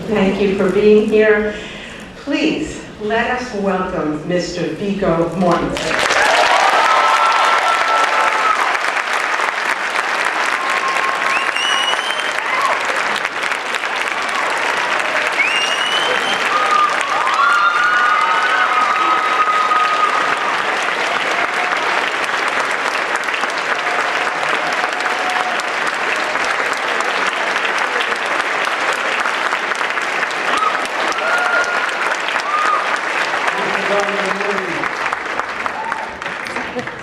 Thank you for being here. Please, let us welcome Mr. Viggo Mortensen.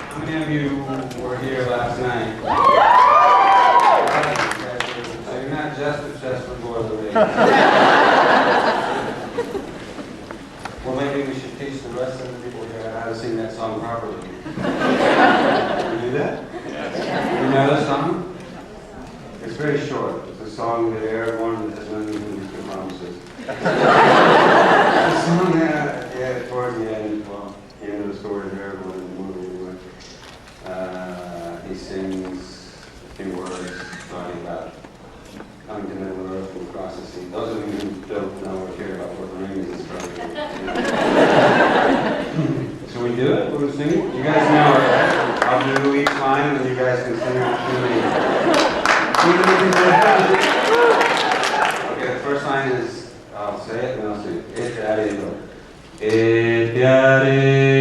How many of you were here last night? So you're not just obsessed with Lord of the Rings. Well, maybe we should teach the rest of the people here how to sing that song properly. Can you do that? You know the song? It's very short. It's a song that everyone has known with the promises. The song toward the end, well, the end of the story of everyone in the movie. He sings a few words talking about coming to Middle Earth and across the sea. Those of you who don't know or care about what the Rings is probably. Shall we do it? We're going to sing it? You guys know it, right? I'll do each line and you guys can sing it to me. Okay, the first line is, I'll say it and I'll sing it. Et arelo. Et arelo.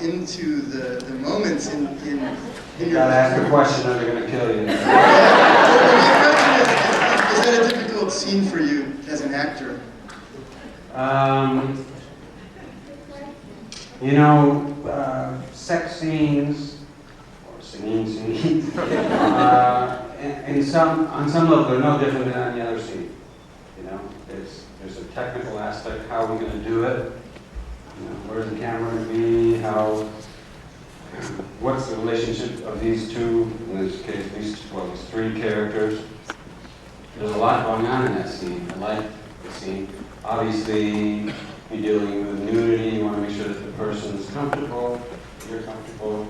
Into the moments in you gotta ask a question or they're gonna kill you. My question is that a difficult scene for you as an actor? You know, sex scenes or singing scenes, on some level they're no different than any other scene. You know, there's a technical aspect. How are we going to do it? You know, where's the camera going to be? What's the relationship of these two? In this case, these three characters. There's a lot going on in that scene. I like the scene. Obviously, you're dealing with nudity. You want to make sure that the person's comfortable. You're comfortable.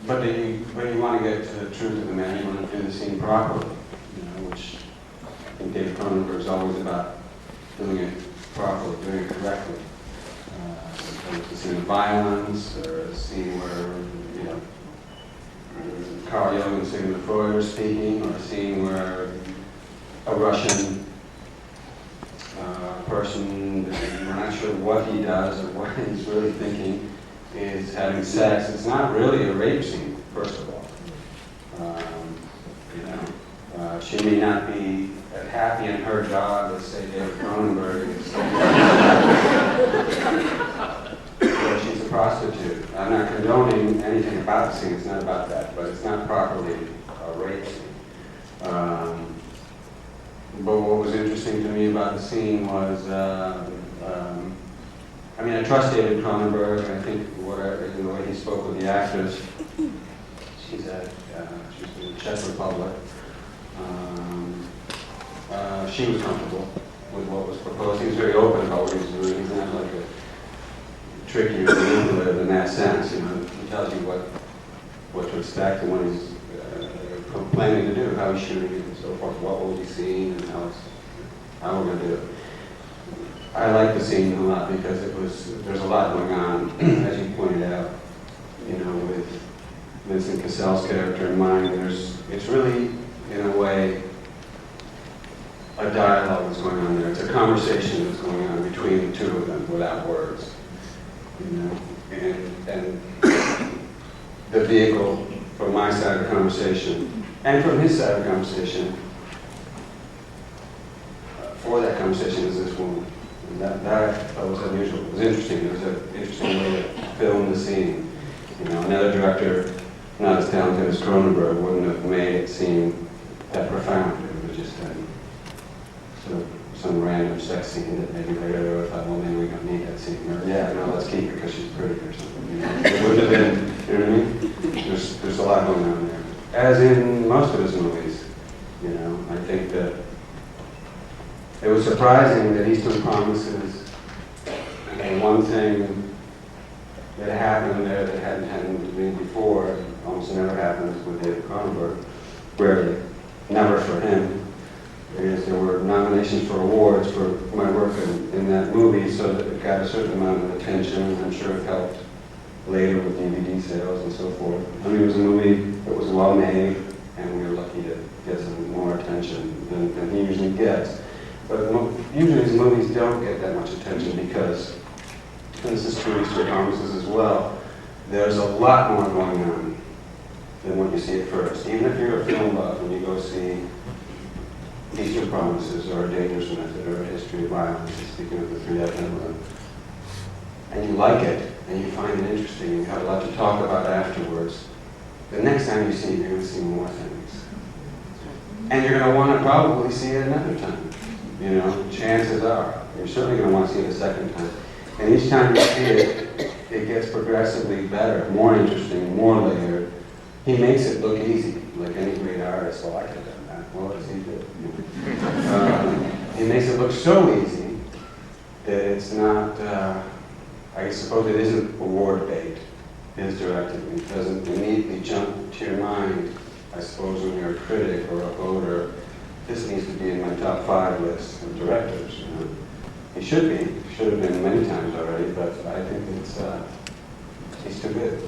But you want to get to the truth of the matter. You want to do the scene properly. You know, which I think David Cronenberg is always about doing it properly, doing it correctly. A scene of violence, or a scene where, you know, Carl Jung and Sigmund Freud are speaking, or a scene where a Russian person, we're not sure what he does or what he's really thinking, is having sex. It's not really a rape scene, first of all. You know, she may not be happy in her job, let's say David Cronenberg is. Or she's a prostitute. I'm not condoning anything about the scene, it's not about that, but it's not properly a rape scene. But what was interesting to me about the scene was, I mean, I trust David Cronenberg, and I think in the way he spoke with the actors, she's in the Czech Republic. She was comfortable with what was proposed. He was very open about what he was doing. He's not like a tricky or manipulative in that sense. You know, he tells you what to expect and what he's planning to do, how he's shooting it and so forth, what will be seen, and how we're going to do it. I like the scene a lot because there's a lot going on, as you pointed out, you know, with Vincent Cassell's character in mind. It's really, in a way, a dialogue that's going on there. It's a conversation that's going on between the two of them without words, you know, and the vehicle from my side of the conversation and from his side of the conversation for that conversation is this woman. And that was unusual. It was interesting. It was an interesting way to film the scene. You know, another director, not as talented as Cronenberg, wouldn't have made it seem that profound. It would have just been sort of some random sex scene that maybe later they would have thought, well, maybe we don't need that scene. Or, yeah, no, let's keep her because she's pretty or something. You know? It wouldn't have been, you know what I mean? There's a lot going on there. As in most of his movies, you know, I think that it was surprising that Eastern Promises, and one thing that happened there that hadn't happened to me before, it almost never happens with David Cronenberg, rarely, never for him, is there were nominations for awards for my work in that movie, so that it got a certain amount of attention, and I'm sure it helped later with DVD sales and so forth. I mean, it was a movie that was well made, and we were lucky to get some more attention than he usually gets. But usually his movies don't get that much attention because, and this is true of Eastern Promises as well, there's a lot more going on than what you see at first. Even if you're a film buff and you go see Eastern Promises or A Dangerous Method or A History of Violence, speaking of the three I've done, and you like it, and you find it interesting, you have a lot to talk about afterwards, the next time you see it, you're going to see more things. And you're going to want to probably see it another time. You know, chances are. You're certainly going to want to see it a second time. And each time you see it, it gets progressively better, more interesting, more layered. He makes it look easy, like any great artist. Well, I could have done that. Well, what does he do? He makes it look so easy that it's not, I suppose it isn't award bait, his directing. It doesn't immediately jump to your mind, I suppose, when you're a critic or a voter. This needs to be in my top 5 list of directors. You know? He should be. Should have been many times already, but I think it's he's too good.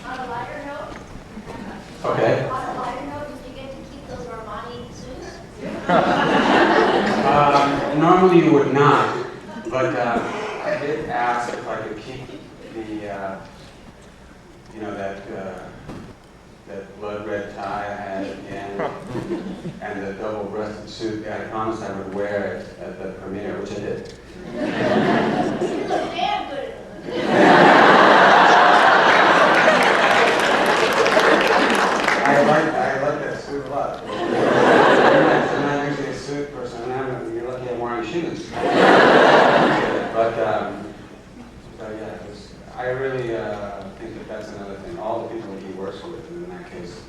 On a lighter note. Okay. On a lighter note, did you get to keep those Armani suits? Normally you would not, but I did ask if I could keep the, you know, that blood red tie I had again, and the double-breasted suit. I promised I would wear it at the premiere, which I did. You look damn good. I like that suit a lot. I'm not usually a suit person. You're lucky I'm wearing shoes. But yeah, I really think that that's another thing. All the people that he works with, and in that case,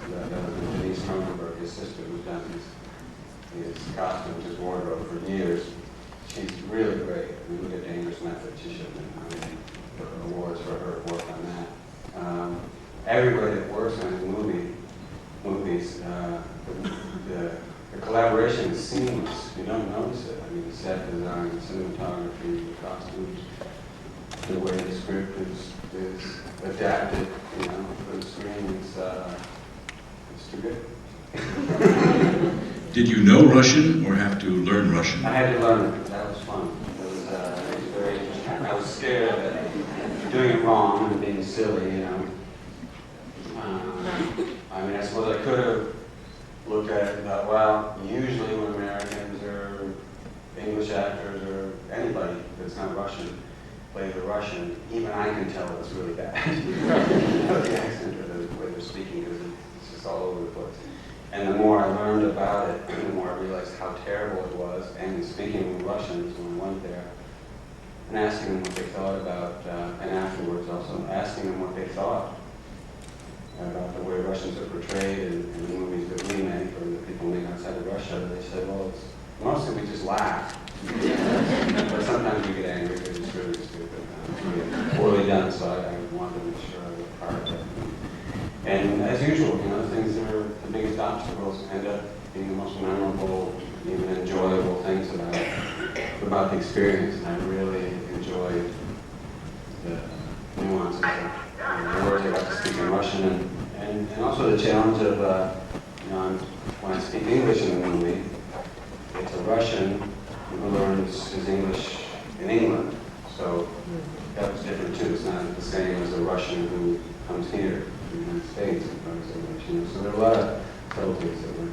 Denise Cronenberg, his sister, who's done his costumes, his wardrobe for years, she's really great. I mean, look at Dangerous Method. She should have been nominated for awards for her work on that. Everybody that works on his movies, the collaboration is seamless. You don't notice it. I mean, the set design, the cinematography, the costumes, the way the script is adapted, you know, for the screen. It's too good. Did you know Russian or have to learn Russian? I had to learn it. That was fun. It was very interesting. I was scared of doing it wrong and being silly, you know. I mean, I suppose I could have looked at it and thought, well, usually when Americans or English actors or anybody that's not Russian play the Russian, even I can tell it's really bad. The accent or the way they're speaking, because it's just all over the place. And the more I learned about it, the more I realized how terrible it was. And speaking with Russians when I went there, and asking them what they thought about, and afterwards also asking them what they thought about the way Russians are portrayed in the movies that we make or the people made outside of Russia, they said, well, mostly we just laugh. But sometimes we get angry because it's really stupid. It's really poorly done, so I wanted to make sure I was part of it. And as usual, you know, things that are the biggest obstacles end up being the most memorable, even enjoyable things about the experience. And I really enjoyed the nuances of the words I got to speak in Russian, and also the challenge of, you know, when I speak English in the movie, it's a Russian who learns his English in England. So that was different too. It's not the same as a Russian who comes here in the United States and learns English. You know? So there are a lot of subtleties that were.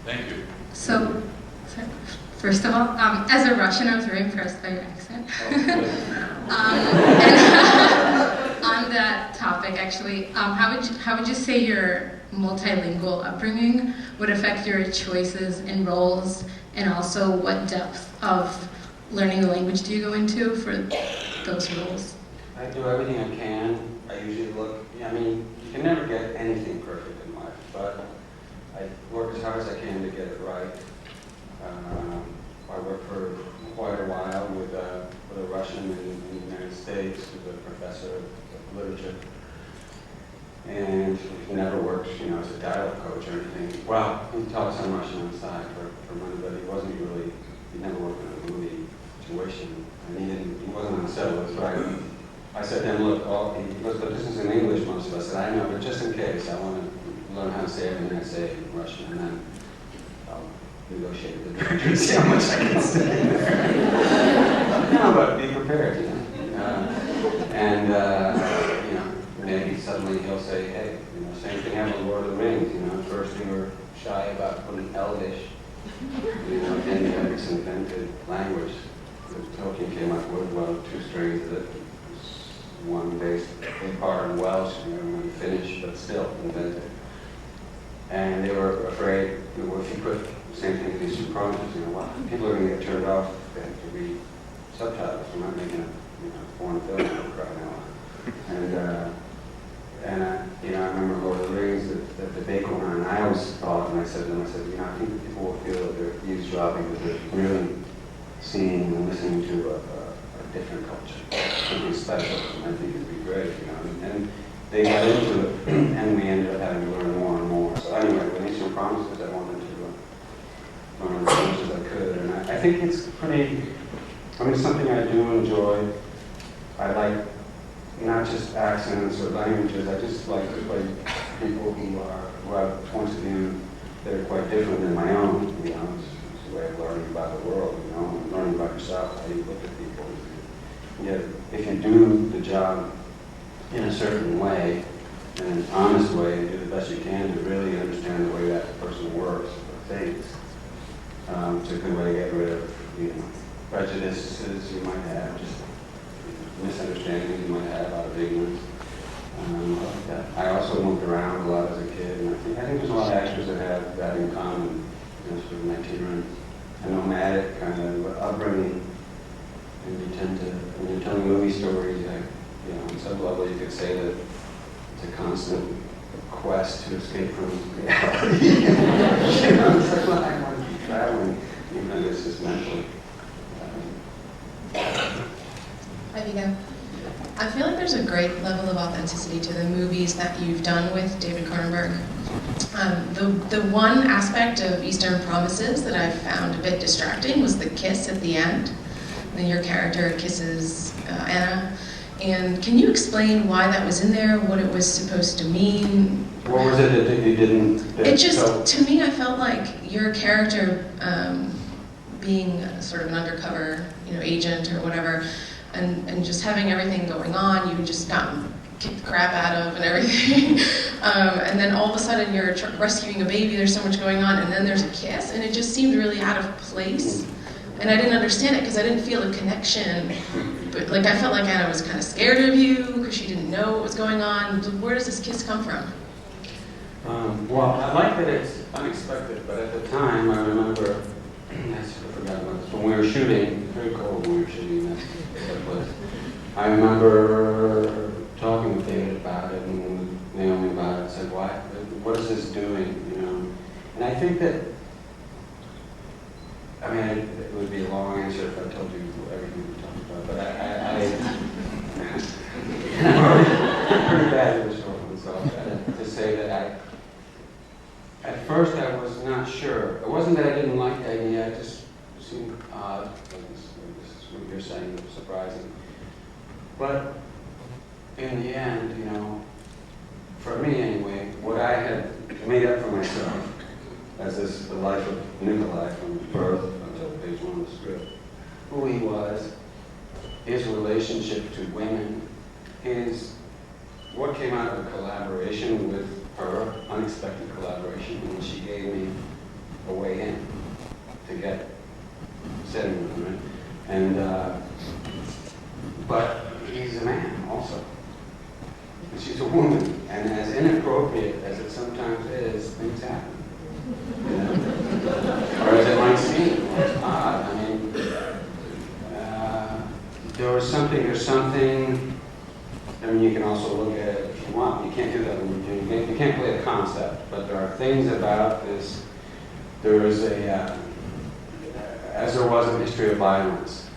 Thank you. So, first of all, as a Russian, I was very impressed by your accent. And on that topic, actually, how would you say your multilingual upbringing would affect your choices in roles, and also what depth of learning the language do you go into for those roles? I do everything I can. I usually look, I mean, you can never get anything perfect in life, but I work as hard as I can to get it right. I worked for quite a while with a Russian in the United States, with a professor of literature. And he never worked, you know, as a dialect coach or anything. Well, he taught some Russian on the side for money, but he never worked in a movie situation. And he wasn't on the set with us, but I said to him, look, he goes, but this is in English, most of us. I said, I know, but just in case, I want to learn how to say everything I say in Russian, and then I'll negotiate with the director and see how much I can say. No, but be prepared, you know. You know, maybe suddenly he'll say, hey, you know, same thing happened with Lord of the Rings, you know. At first we were shy about putting Elvish, you know, in this invented language. Tolkien came up with, well, two strings of it. One based in part in Welsh and one Finnish, but still invented. And they were afraid, you know, if you put the same thing in these two programs, you know, well, people are going to get turned off. They have to read subtitles. We're not making a foreign film right now. And you know, I remember Lord of the Rings, the debate going on, and I always thought, and I said to them, you know, I think that people will feel that they're eavesdropping, that they're really seeing and listening to a different culture, something special, and I think it'd be great, you know. And they got into it, and we ended up having to learn more and more. So anyway, we made some promises. I wanted to learn as much as I could, and I think it's pretty. I mean, it's something I do enjoy. I like not just accents or languages. I just like to play people who have points of view that are quite different than my own. You know, it's a way of learning about the world. You know, and learning about yourself, how you look at people. Yet, if you do the job in a certain way, in an honest way, and do the best you can to really understand the way that person works or thinks, it's a good way to get rid of, you know, prejudices you might have, just misunderstandings you might have out of ignorance. Like that. I also moved around a lot as a kid, and I think there's a lot of actors that have that in common, you know, sort of an itinerant, a nomadic kind of upbringing. And you tend to, when you're telling movie stories, you know, on some level you could say that it's a constant quest to escape from reality. You know, it's like, well, I want to keep traveling, even though it's just mentally. Hi, Viggo. I feel like there's a great level of authenticity to the movies that you've done with David Cronenberg. The one aspect of Eastern Promises that I found a bit distracting was the kiss at the end. Then your character kisses Anna. And can you explain why that was in there, what it was supposed to mean? What was it that you didn't... It just, to me, I felt like your character being sort of an undercover, agent or whatever, and just having everything going on, you just gotten kicked the crap out of and everything. And then all of a sudden you're rescuing a baby, there's so much going on, and then there's a kiss, and it just seemed really out of place. And I didn't understand it because I didn't feel a connection. But I felt like Anna was kind of scared of you because she didn't know what was going on. Where does this kiss come from? Well, I like that it's unexpected, but at the time I remember, I sort of forgot about this, when we were shooting, very cold when we were shooting that place. I remember talking with David about it and with Naomi about it and said, what is this doing, And I think that, it would be a long answer if I told you everything we talked about, but I'm pretty bad at this short one, so to say that at first I was not sure. It wasn't that I didn't like the idea, it just seemed odd. This is what you're saying, surprising. But in the end, for me anyway, what I had made up for myself as the life of Nikolai from birth until page 1 of the script, who he was, his relationship to women, what came out of a collaboration with her, unexpected collaboration, when she gave me a way in to get setting with him, and but he's a man also. And she's a woman, and as inappropriate as it sometimes is, things happen. Or as it might seem, it's odd. There's something, you can also look at it if you want. You can't do that when you're doing, you can't play the concept, but there are things about this. There is as there was in History of Violence,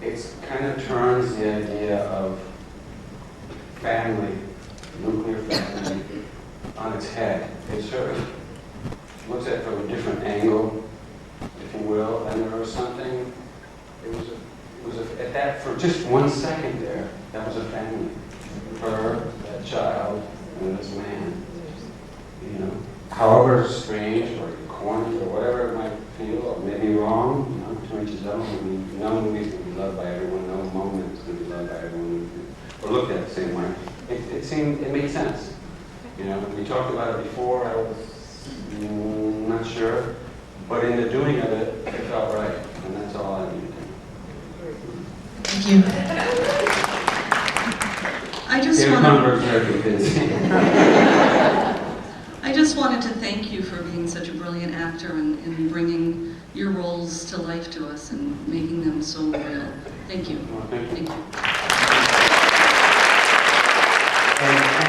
it kind of turns the idea of family, nuclear family, on its head. It sort of looks at it from a different angle, if you will, and there was something, at that, for just 1 second there, that was a family. Her, that child, and this man. However strange or corny or whatever it might feel, or maybe wrong, to each his own. No movie can be loved by everyone, no moment can be loved by everyone, or looked at the same way. It made sense. When we talked about it before, I was not sure, but in the doing of it, it felt right, and that's all I needed. Thank you. I just wanted to thank you for being such a brilliant actor and bringing your roles to life to us and making them so real. Thank you. Well, thank you. Thank you.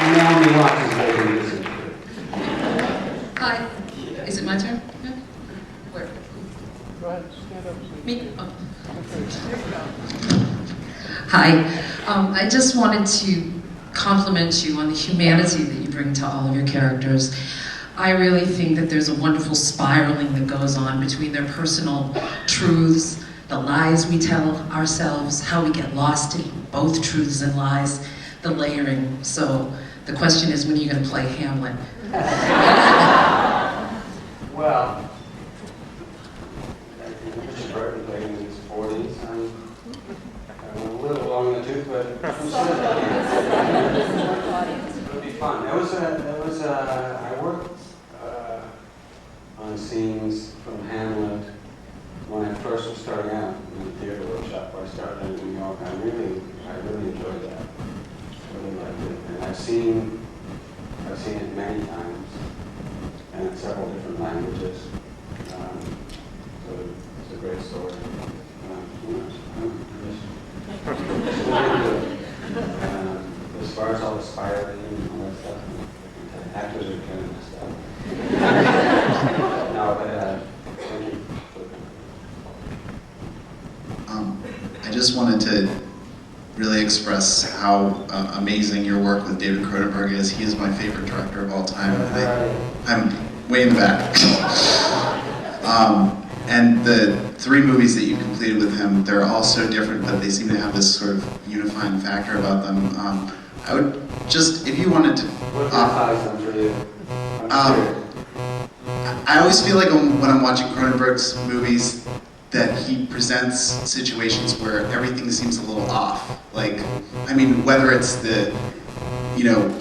And Naomi Watts is ready to listen to it. Hi. Is it my turn? Yeah. Where? Go ahead, stand up. Me? Oh. Hi. I just wanted to compliment you on the humanity that you bring to all of your characters. I really think that there's a wonderful spiraling that goes on between their personal truths, the lies we tell ourselves, how we get lost in both truths and lies, the layering. So the question is, when are you going to play Hamlet? Well, I think Richard Burton played in his 40s. I'm a little long in the tooth, but it would be fun. I worked on scenes from Hamlet when I first was starting out in the theater workshop where I started in New York. I really enjoyed that. I really liked it. And I've seen it many times and in several different languages. So it's a great story. As far as all the spiraling and all that stuff, actors are kind of messed up. No, but thank you. I just wanted to really express how amazing your work with David Cronenberg is. He is my favorite director of all time. I'm way in the back. And the 3 movies that you completed with him, they're all so different, but they seem to have this sort of unifying factor about them. I would just, if you wanted to... What's the size for you? I always feel like when I'm watching Cronenberg's movies that he presents situations where everything seems a little off. Like, I mean, whether it's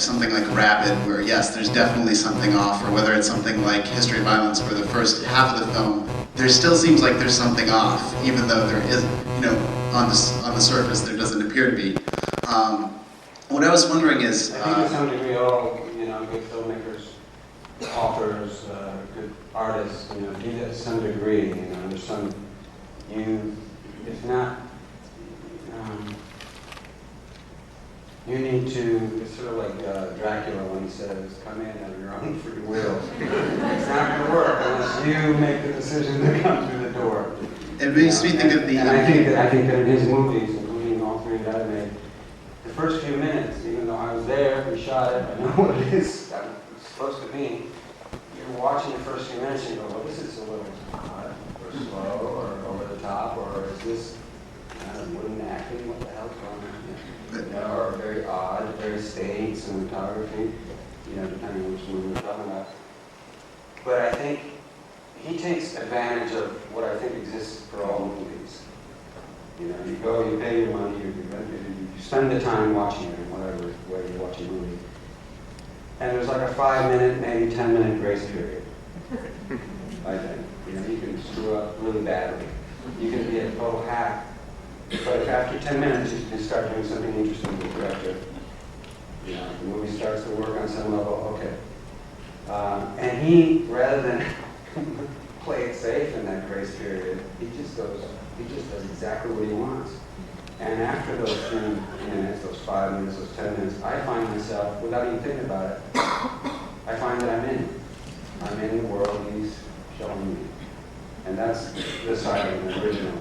something like Rabid, where yes, there's definitely something off, or whether it's something like History of Violence, where the first half of the film, there still seems like there's something off, even though there is, on the surface, there doesn't appear to be. What I was wondering is... I think to some degree all, good filmmakers, authors, good artists, do that to some degree, there's some, if not, you need to, it's sort of like Dracula when he says, come in of your own free will. It's not going to work unless you make the decision to come through the door. It makes me think of the... And I think that in his movies, including all 3 that I made, the first few minutes, even though I was there, we shot it, I know what it is, that it's supposed to be, you're watching the first few minutes and you go, well, this is a little odd, or slow, or over the top, or is this kind of wooden acting, what the hell's going on here? Or very odd, very staged cinematography, depending on which movie we're talking about. But I think he takes advantage of what I think exists for all movies. You go, you pay your money, you spend the time watching it in whatever way you watch a movie. And there's like a 5-minute, maybe 10-minute grace period. I think. You can screw up really badly. You can be a total hack. But if after 10 minutes you can start doing something interesting with the director, the movie starts to work on some level, okay. And he, rather than play it safe in that grace period, he just does exactly what he wants. And after those 3 minutes, those 5 minutes, those 10 minutes, I find myself, without even thinking about it, I find that I'm in it. I'm in the world he's showing me. And that's the side of an original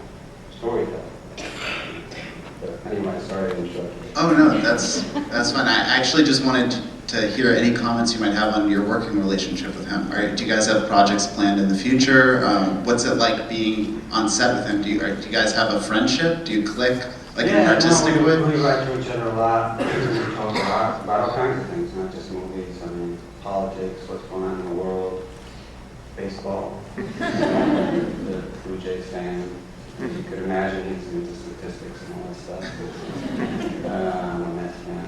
storytelling. But anyway, sorry to interrupt. Oh no, that's fine. I actually just wanted to hear any comments you might have on your working relationship with him. Do you guys have projects planned in the future? What's it like being on set with him? Do you guys have a friendship? Do you click in an artistic way? We write to each other a lot. We talk a lot about all kinds of things, not just movies. I mean, politics, what's going on in the world, baseball, the Blue Jays fan. You could imagine he's into statistics and all that stuff. I'm a Mets fan.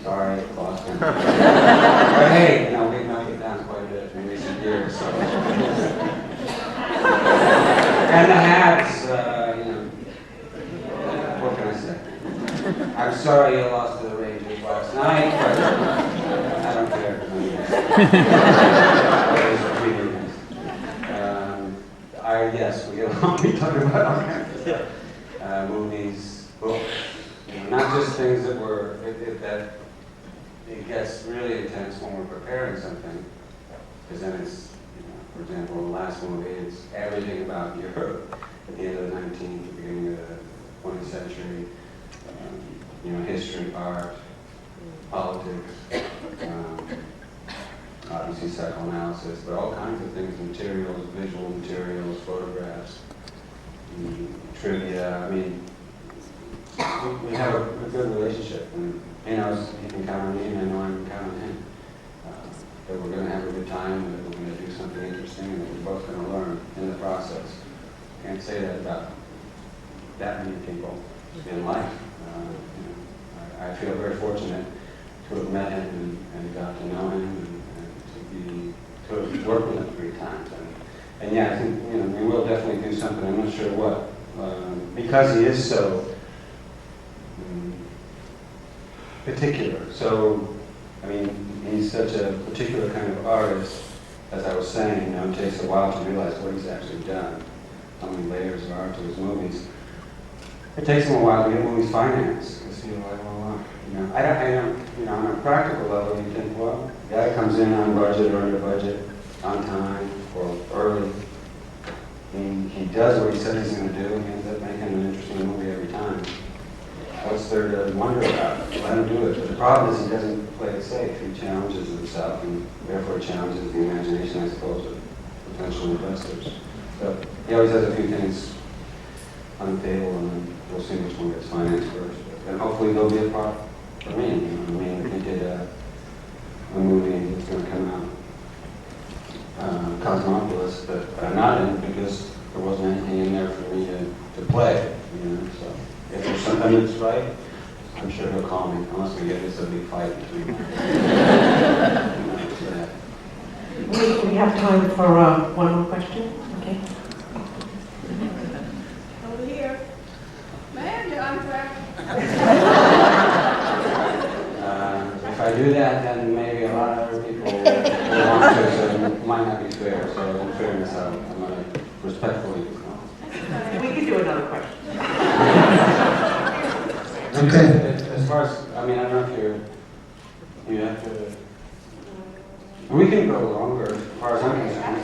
Sorry, lost him. But hey, we've knocked it down quite a bit in recent years. So. And the Habs, what can I say? I'm sorry you lost to the Rangers last night, but I don't care. Yes, we get along. We talk about all kinds of stuff. Movies, books, not just things that it gets really intense when we're preparing something, because then it's, for example, the last movie, it's everything about Europe at the end of the 19th, the beginning of the 20th century, history, art, politics, obviously psychoanalysis, but all kinds of things, materials, visual materials, photographs, trivia. I mean, we have a good relationship, and he knows he can count on me, and I know I can count on him. That we're going to have a good time, and that we're going to do something interesting, and that we're both going to learn in the process. Can't say that about that many people in life. I feel very fortunate to have met him and got to know him, and to have worked with him 3 times. And yeah, I think we will definitely do something. I'm not sure what, because he is so particular. So, I mean, he's such a particular kind of artist. As I was saying, it takes a while to realize what he's actually done, how many layers of art to his movies. It takes him a while to get movies financed, because you're like, well, I don't, on a practical level, you think, well, the guy comes in on budget or under budget, on time, or early. He does what he said he's going to do, and he ends up making an interesting movie every time. what's there to wonder about? Let him do it. But the problem is he doesn't play it safe. He challenges himself, and therefore challenges the imagination, I suppose, of potential investors. So he always has a few things on the table, and then we'll see which one gets financed first. And hopefully there'll be a part for me. You know, I mean, we did a movie that's going to come out, Cosmopolis, but I'm not in because there wasn't anything in there for me to play. You know, so if there's something that's right, I'm sure he'll call me, unless we get this a big fight between them. We have time for one more question. Okay. Over here. Man, you're on track. If I do that, then maybe a lot of other people will want to, so it might not be fair. So in fairness, I'm going to respectfully. We can do another question. Okay. As far as, I mean, I don't know if you have to, we can go longer as far as I'm concerned.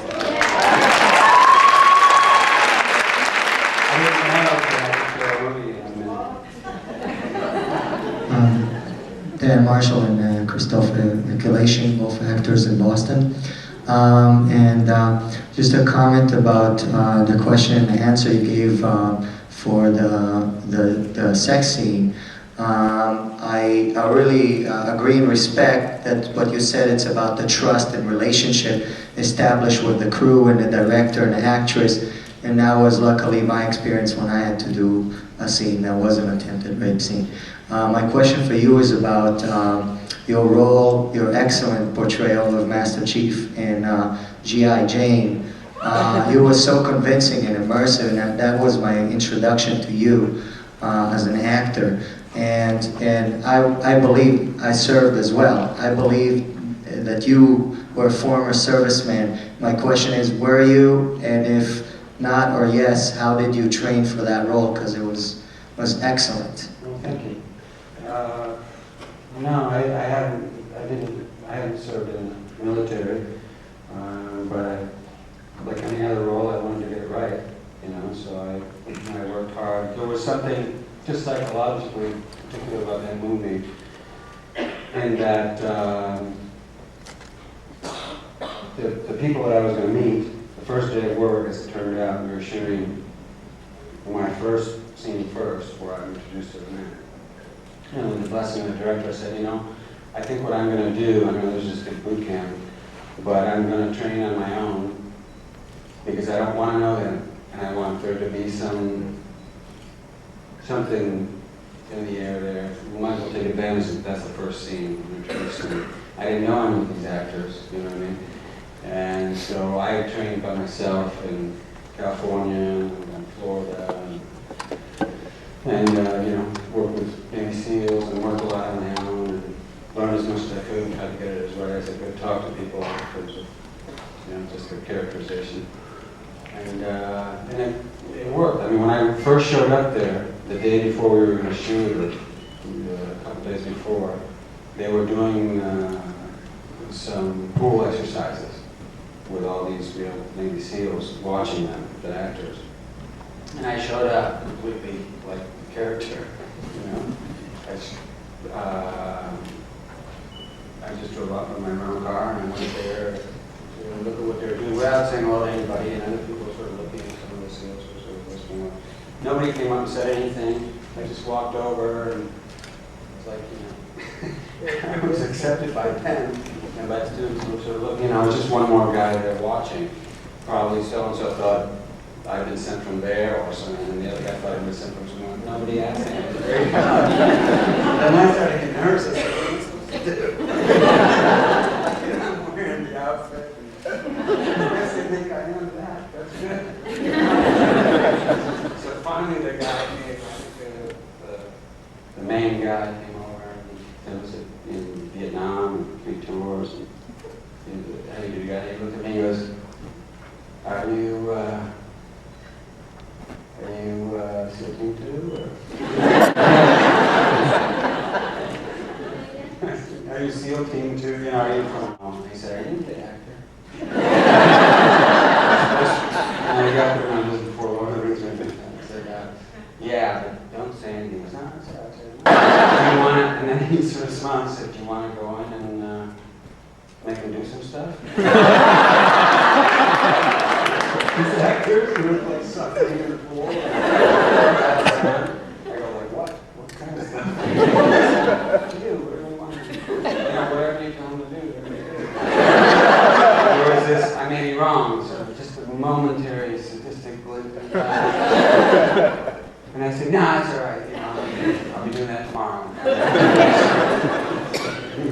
Dan Marshall and Christopher Nicolation, both actors in Boston. Just a comment about the question and the answer you gave for the sex scene. I really agree and respect that what you said, it's about the trust and relationship established with the crew and the director and the actress. And that was luckily my experience when I had to do a scene that was an attempted rape scene. My question for you is about your role, your excellent portrayal of Master Chief in G.I. Jane. You were so convincing and immersive, and that was my introduction to you as an actor. And I believe I served as well. I believe that you were a former serviceman. My question is, were you? And if not or yes, how did you train for that role? Because it was excellent. Well, thank you. No, I haven't served in the military, but like any other role, I wanted to get it right, you know, so I worked hard. There was something just psychologically particular about that movie, in that the people that I was going to meet, the first day of work, as it turned out, we were shooting my first scene first, where I'm introduced to the man. And with the blessing of the director, I said, you know, I think what I'm going to do, I know there's this big boot camp, but I'm going to train on my own, because I don't want to know him, and I want there to be something in the air there. We might as well take advantage of that's the first scene. I didn't know any of these actors, you know what I mean? And so I trained by myself in California and Florida, and you know, worked with Navy SEALs and worked a lot on my own and learned as much as I could and tried to get it as right as I could, talk to people in terms of, you know, just their characterization. And it worked. I mean, when I first showed up there, the day before we were going to shoot, or a couple days before, they were doing some pool exercises with all these real Navy SEALs watching them, the actors. And I showed up completely like the character, you know. I just drove up in my own car and I went there to look at what they were doing without saying hello to anybody, and other people were sort of looking at some of the SEALs were sort of listening. Nobody came up and said anything. I just walked over and it's like, you know, I was accepted by them and by students who were sort of looking, you know, I was just one more guy there watching. Probably so-and-so thought I'd been sent from there or something, and the other guy thought I'd been sent from somewhere. Nobody asked him. It was very odd. And I started getting nervous. I said, what am I supposed to do? And I'm wearing the outfit. I guess they think I am that. That's good. So finally the guy came, the main guy came over, and it was in Vietnam, 3 tours. And hey, the guy, he looked at me and goes, Are you SEAL Team 2? Are you SEAL Team 2? You know, are you from home? He said, Are you the actor? And I got there and I was before one of the rings. I said, Yeah, but don't say anything. He goes, No, that's all right. I said, No, stuff? These actors who look like suffering in the pool. I go like, what? What kind of stuff? What do you do? What do you want to do? You know, whatever you tell them to do, they're going to do. Or is this, I may be wrong, so just a momentary sadistic glint. And I said, no, it's all right. You know, I'll be doing that tomorrow.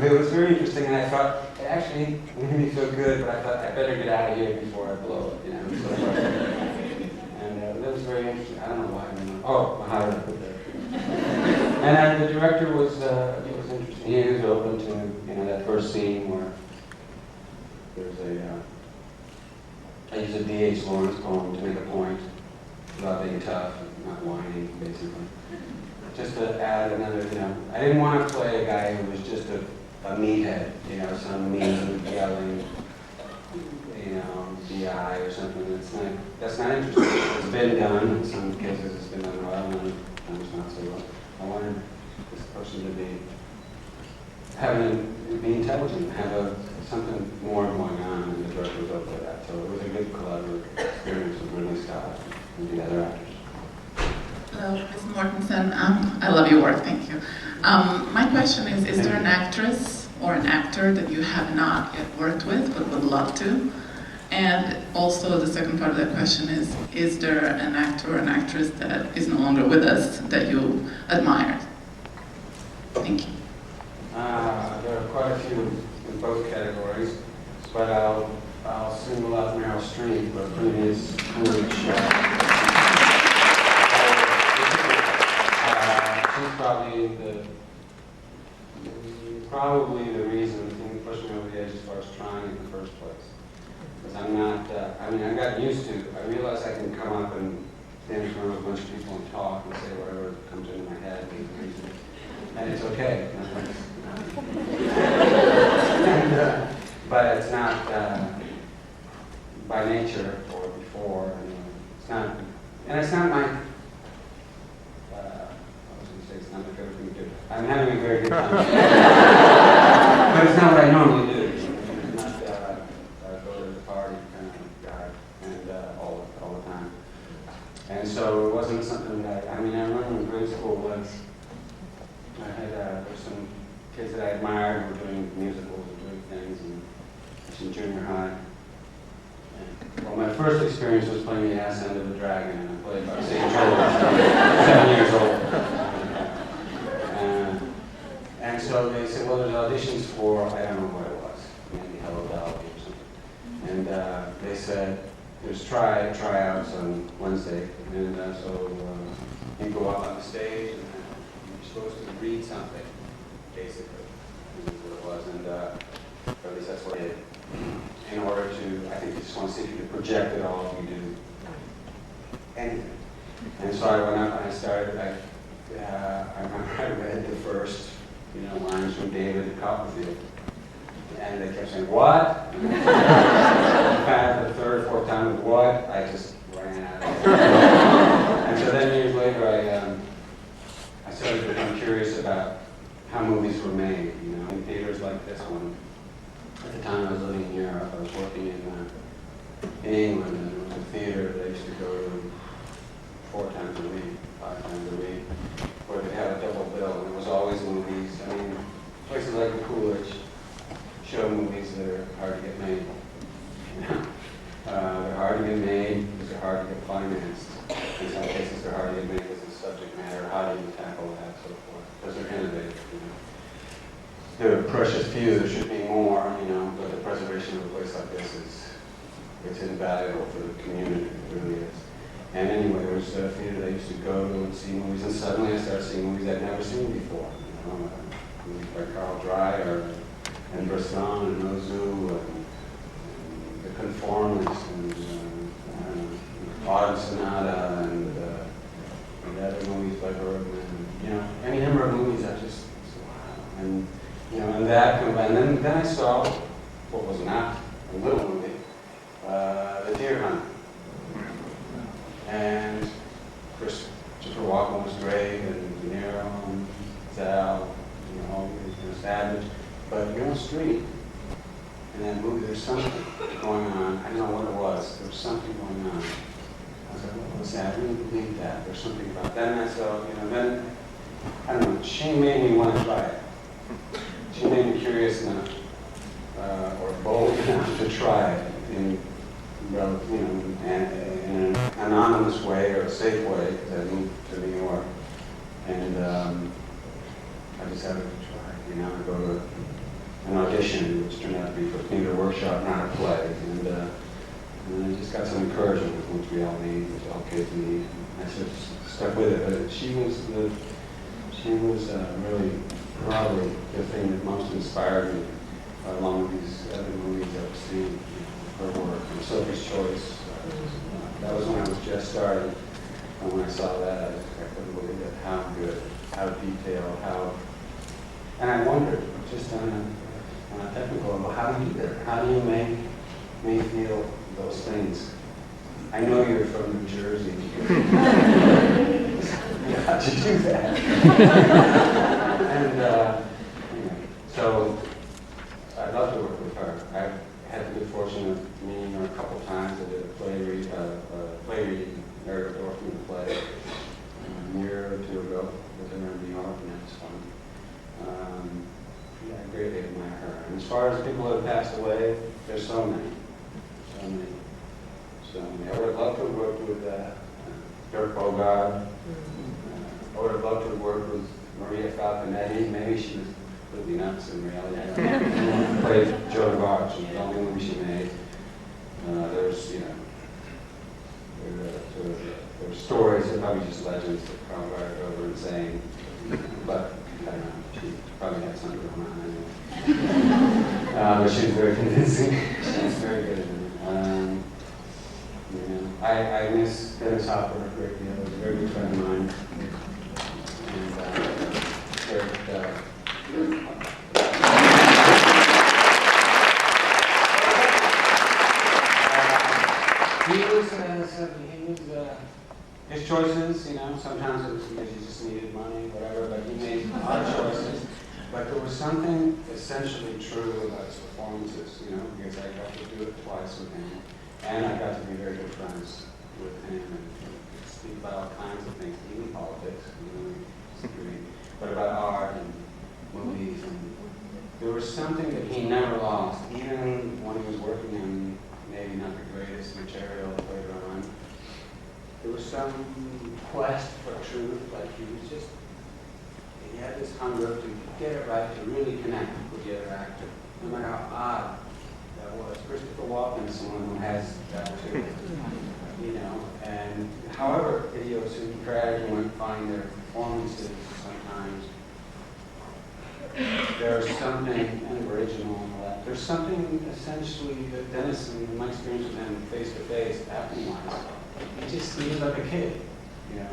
It was very interesting, and I thought, it actually made me feel good, but I thought, I better get out of here before I blow it, you know. So, and that was very interesting. I don't know why. How did I put that? And the director was interesting. He was open to, you know, that first scene where there's I use a D.H. Lawrence poem to make a point about being tough and not whining, basically. Just to add another, you know, I didn't want to play a guy who was just a meathead, you know, some mean, yelling, you know, DI or something. That's not interesting. It's been done. In some cases it's been done well, and it's not so well. I wanted this person to be intelligent, have something more going on, and the director was open to that. So it was a good collaborative experience with Ridley Scott and the other actors. Hello, Ms. Mortensen. I love your work, thank you. My question is there an actress or an actor that you have not yet worked with but would love to? And also the second part of that question is there an actor or an actress that is no longer with us that you admire? Thank you. There are quite a few in both categories, but I'll single out Meryl Streep, a previous Coolidge. She's probably the reason the thing pushed me over the edge as far as trying in the first place. Because I'm not, I got used to, I realized I can come up and stand in front of a bunch of people and talk and say whatever comes into my head. And it's okay. But it's not by nature or before. It's not, and it's not my. It's not my favorite thing to do. I'm having a very good time. But it's not what I normally do. I'm not go to the party kind of guy and all the time. And so it wasn't something that, I remember in grade school once, I had, there were some kids that I admired who were doing musicals and doing things, and I was in junior high. Well, my first experience was playing the ass end of the dragon, and I played by St. George, 7 years old. And so they said, well, there's auditions for, I don't know what it was, maybe Hello Dolly or something. And they said, there's tryouts on Wednesday, and so you go up on the stage, and you're supposed to read something, basically, is what it was. And or at least that's what I did. In order to, I think they just want to see if you can project it all, if you do anything. And so I went up and I started, I remember I read the first, lines from David Copperfield. And they kept saying, what? And the third, fourth time with what, I just ran out of it. And so then years later, I started to become curious about how movies were made, in theaters like this one. At the time I was living in Europe, I was working in England, and there was a theater that I used to go to 4 times a week, 5 times a week, where they had a double bill, and it was always movies. Places like the Coolidge show movies that are hard to get made. They're hard to get made because they're hard to get financed. In some cases, they're hard to get made because of the subject matter, how do you tackle that, so forth. Because they're innovative. There are precious few, there should be more, but the preservation of a place like this it's invaluable for the community, it really is. And anyway, there was a theater that I used to go to and see movies, and suddenly I started seeing movies I'd never seen before. Movies by Carl Dreyer, and Bresson, and Ozu, and The Conformist, and Autumn Sonata, and other movies by Bergman. Any number of movies I just, wow. And and that combined, and then I saw what was not a little movie, The Deer Hunter. And Christopher Walken was great, and De Niro, and Zal, all these Savage. But you're on the street, in that movie, there's something going on. I was like, what was that? I really believe that. There's something about that. And I said, then, I don't know, she made me want to try it. She made me curious enough, or bold enough to try it in an anonymous way or a safe way, because I moved to New York. And I decided to try. I go to an audition, which turned out to be for a theater workshop, not a play. And I just got some encouragement, which we all need, which all kids need. I sort of stuck with it. But she was really probably the thing that most inspired me, along with these other movies I've seen, her work. And Sophie's Choice, that was when I was just starting. And when I saw that, I couldn't believe it, how good, how detailed, how... And I wondered, just on a technical level, how do you do that? How do you make me feel those things? I know you're from New Jersey. How'd you do that? And so I'd love to work with her. I've had the good fortune of meeting her a couple times. I did a play reading, Meredith Dorfman play, a year or two ago with her in New York, and that was fun. I greatly admire her. And as far as people that have passed away, there's so many. I would have loved to have worked with Dirk Bogarde. I would have loved to have worked with Maria Falconetti. Maybe she was completely nuts in reality. I don't know. Played Joan of Arc. She was the only movie she made. There's stories that probably just legends that Cronenberg over and saying, but I don't know. She probably had something going on anyway. But she was very convincing. She was very good at it. I miss Dennis Hopper a great deal. He was a very good friend of mine. His choices, sometimes it was because he just needed money, whatever, but he made odd choices. But there was something essentially true about his performances, because I got to do it twice with him. And I got to be very good friends with him and speak about all kinds of things, even politics, but about art and movies. And there was something that he never lost, even when he was working on maybe not the greatest material later on. There was some quest for truth, like he had this hunger to get it right, to really connect with the other actor, no matter how odd that was. Christopher Walken is someone who has that too, and however idiosyncratic you might find their performances sometimes, there's something unoriginal in that. There's something essentially that Dennis, in my experience with him face to face, acting-wise, he was like a kid.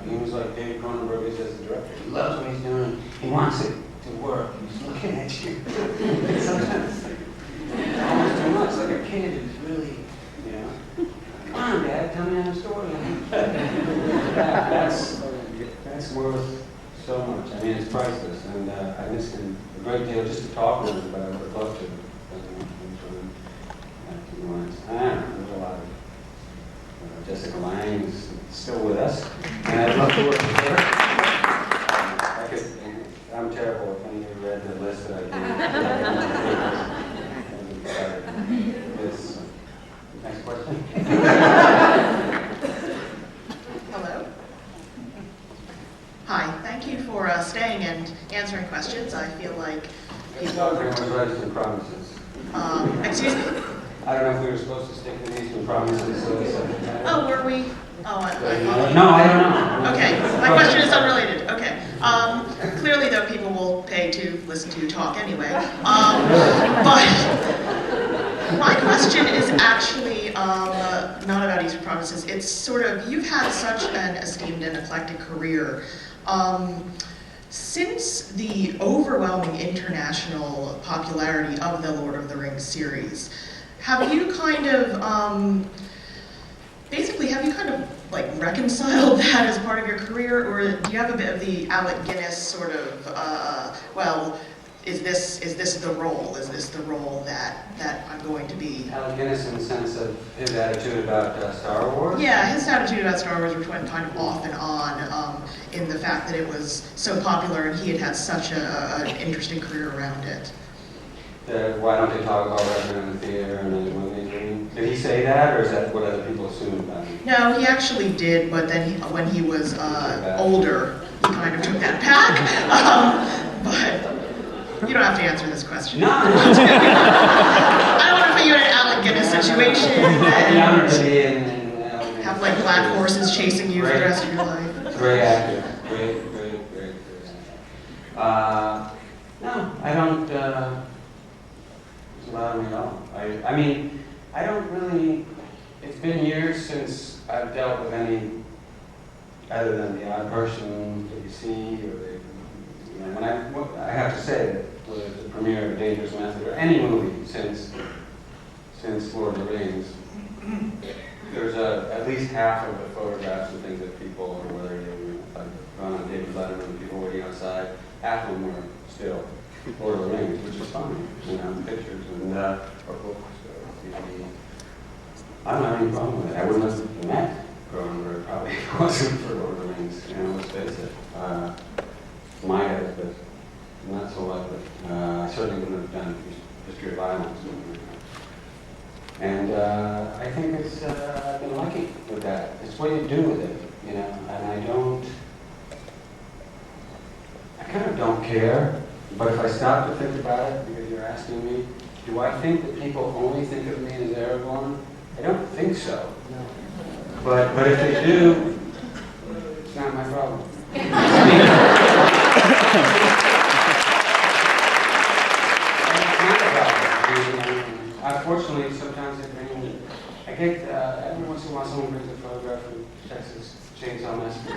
He was like David Cronenberg is as a director. He loves what he's doing. He wants it to work. He's looking at you. Sometimes almost too much, like a kid who's really, come on, Dad, tell me a story. That's worth so much. I mean, it's priceless, and I miss him a great deal just to talk with him, but I would have loved to. I don't know, there's a lot of Jessica Lange is still with us, and I'd love to work with her. I'm terrible if any of you read the list that I did. Next question. Hello. Hi, thank you for staying and answering questions. I feel like people... Eastern promises. Excuse me? I don't know if we were supposed to stick to Eastern promises. Oh, were we? Oh, no, I don't know. Okay, my question is unrelated. Okay. Clearly, though, people will pay to listen to you talk anyway. But my question is actually not about Eastern promises. It's sort of, you've had such an esteemed and eclectic career. Since the overwhelming international popularity of the Lord of the Rings series, have you kind of, basically, have you kind of like reconciled that as part of your career, or do you have a bit of the Alec Guinness sort of, well, is this the role? Is this the role that I'm going to be? Alec Guinness, in the sense of his attitude about Star Wars? Yeah, his attitude about Star Wars went kind of off and on in the fact that it was so popular and he had had such an interesting career around it. Why don't they talk about it in the theater and then when they dream? Did he say that, or is that what other people assume about him? No, he actually did, but then when he was older, he kind of took that back. But you don't have to answer this question. No! I don't want to put you in an Alec Guinness situation and have like black horses chasing you for the rest of your life. Very active. Great. No, I don't bother me at all. I mean, I don't really, it's been years since I've dealt with any, other than the odd person that you see, or when I have to say that with the premiere of Dangerous Method, or any movie since Lord of the Rings, there's at least half of the photographs and things that people, or whether I've gone on David Letterman and people waiting outside, half of them were still Lord of the Rings, which is fun, pictures and or books or DVD. I don't have any problem with it. I wouldn't have met Cronenberg probably if it wasn't for Lord of the Rings, let's face it. Might have, but not so likely. I certainly wouldn't have done History of Violence. And I think it's, I've been lucky with that. It's what you do with it, and I kind of don't care. But if I stop to think about it, because you're asking me, do I think that people only think of me as Aragorn? I don't think so. No. But if they do, it's not my problem. Unfortunately, sometimes I get, every once in a while someone brings a photograph from Texas Chainsaw Massacre.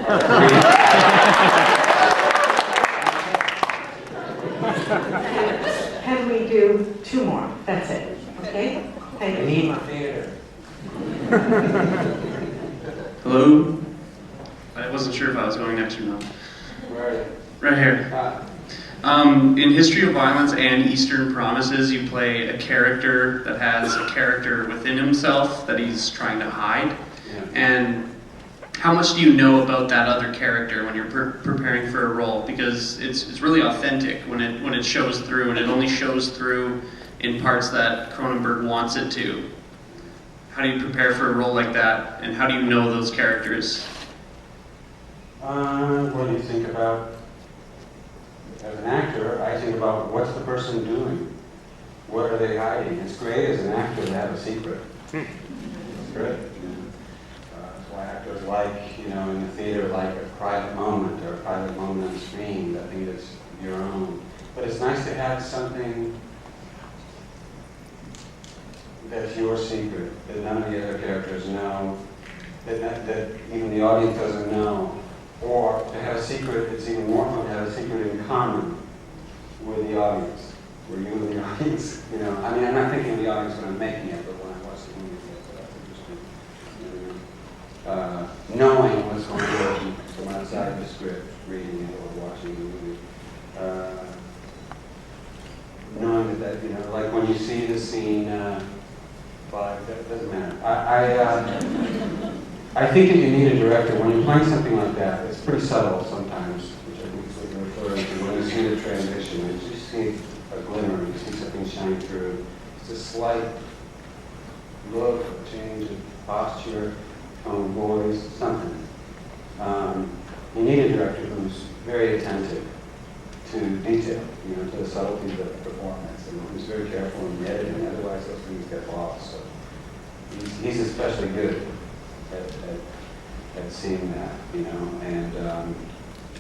Can we do 2 more? That's it. Okay? Thank you. Need theater. Hello? I wasn't sure if I was going next or not. Where? Right here. In History of Violence and Eastern Promises, you play a character that has a character within himself that he's trying to hide. Yeah. And how much do you know about that other character when you're preparing for a role? Because it's really authentic when it shows through, and it only shows through in parts that Cronenberg wants it to. How do you prepare for a role like that, and how do you know those characters? What do you think about? As an actor, I think about what's the person doing? What are they hiding? It's great as an actor to have a secret. It's great. That's why actors like, in the theater, like a private moment or a private moment on the screen. I think it's your own. But it's nice to have something that's your secret, that none of the other characters know, that even the audience doesn't know. Or to have a secret, it's even more fun to have a secret in common with the audience, where you and the audience, I mean, I'm not thinking of the audience when I'm making it, but when I watch the movie, that's interesting. Knowing what's going on from outside the script, reading it or watching the movie. Knowing that, like when you see the scene, that doesn't matter. I think that you need a director. When you're playing something like that, it's pretty subtle sometimes, which I think is what you're referring to. When you see the transition, you just see a glimmer, you see something shine through. It's a slight look, a change of posture, tone of voice, something. You need a director who's very attentive to detail, to the subtleties of the performance, and who's very careful in the editing. Otherwise, those things get lost. So he's especially good at seeing that, and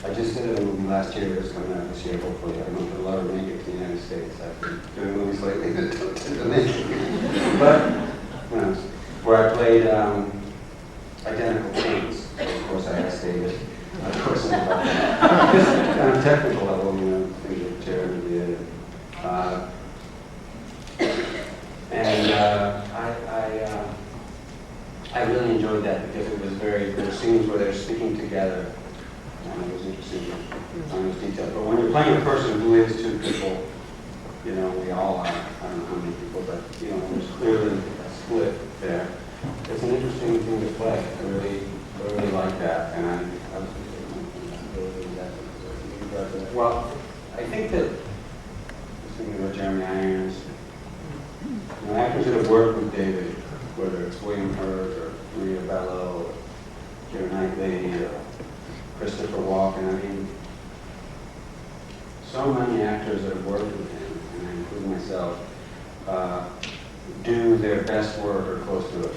I just did a movie last year that's coming out this year, hopefully. I don't know if it'll ever make it to the United States. I've been doing movies lately that don't tend to make it. But, where I played identical twins. Of course, I asked David. Of course, just on a technical level, things that Jared did. I really enjoyed that because it was there were scenes where they were speaking together, and it was interesting on those details. But when you're playing a person who is two people, You know, we all are. I don't know how many people, but you know, there's clearly a split there. It's an interesting thing to play. I really like that, and I was well, I think that thinking about Jeremy Irons, you know, actors that have worked with David, whether it's William Hurt or Maria Bello or Keira Knightley or Christopher Walken, I mean, so many actors that have worked with him, and I include myself, do their best work or close to it,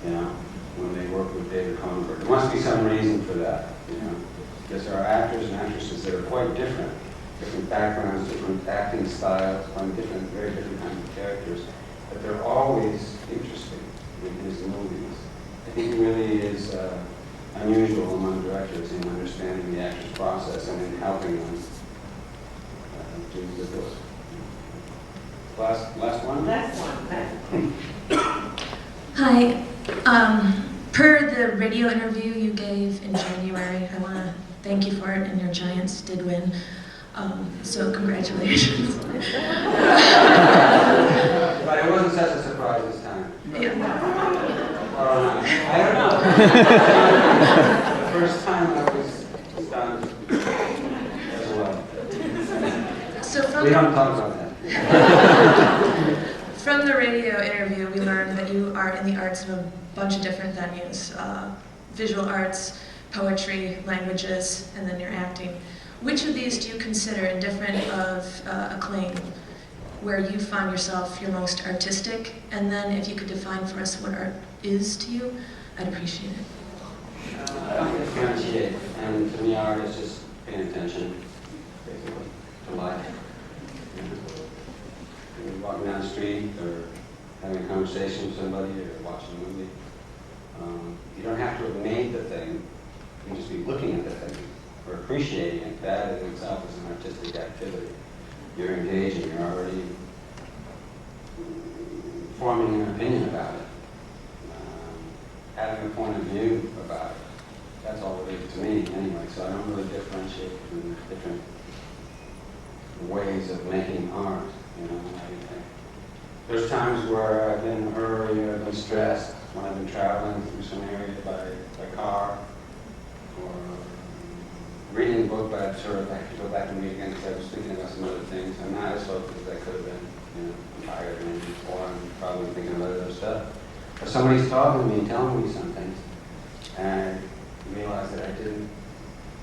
you know, when they work with David Cronenberg. There must be some reason for that, you know, because there are actors and actresses that are quite different backgrounds, different acting styles, playing very different kinds of characters, but they're always interesting in his movies. I think he really is unusual among directors in understanding the actor's process and in helping them do the work. Last one? Last one. Hi. Per the radio interview you gave in January, I want to thank you for it, and your Giants did win. So congratulations. But it wasn't such a surprise this time. Yeah. Or not. I don't know. The first time I was stunned as well. So we don't talk about that. From the radio interview, we learned that you are in the arts in a bunch of different venues. Visual arts, poetry, languages, and then your acting. Which of these do you consider, indifferent of acclaim, where you find yourself your most artistic? And then if you could define for us what art is to you, I'd appreciate it. I don't differentiate, and to me art is just paying attention, basically, to life. You know, walking down the street, or having a conversation with somebody, or watching a movie. You don't have to have made the thing, you can just be looking at the thing. Or appreciating it. That in itself is an artistic activity. You're engaging, you're already forming an opinion about it, having a point of view about it. That's all it is to me anyway, so I don't really differentiate between the different ways of making art. You know, there's times where I've been in a hurry, or I've been stressed when I've been traveling through some area by car, or reading a book, but I'd sort of have to go back and read again because I was thinking about some other things. I'm not as focused as I could have been. You know, I'm tired maybe, or I'm probably thinking about other stuff. Or somebody's talking to me and telling me something, and I realized that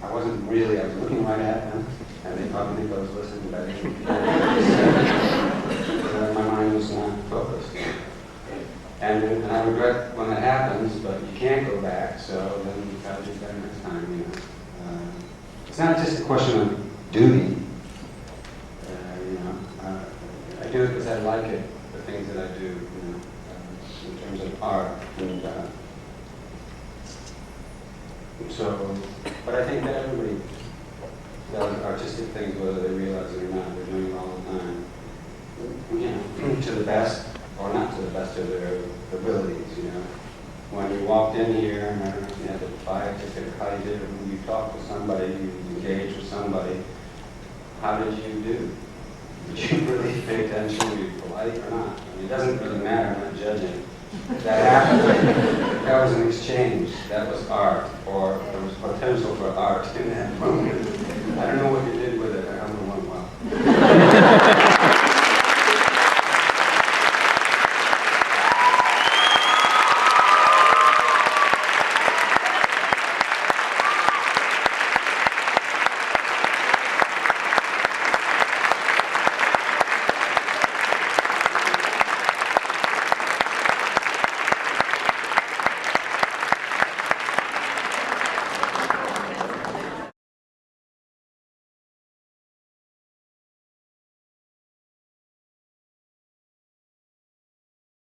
I wasn't really, I was looking right at them, and they probably think I was listening, but I didn't. My mind was not focused. And I regret when that happens, but you can't go back, so then you've got to do better next time, you know. It's not just a question of duty, you know. I do it because I like it, the things that I do, you know, in terms of art. And so, but I think that everybody does artistic things, whether they realize it or not. They're doing it all the time, you know, to the best or not to the best of their abilities, you know. When you walked in here, and I don't know if you had to buy a ticket or how you did it, when you talked to somebody, you engaged with somebody, how did you do? Did you really pay attention? Were you polite or not? I mean, it doesn't really matter, I'm not judging. That happened. That was an exchange. That was art, or there was potential for art in that moment. I don't know what you did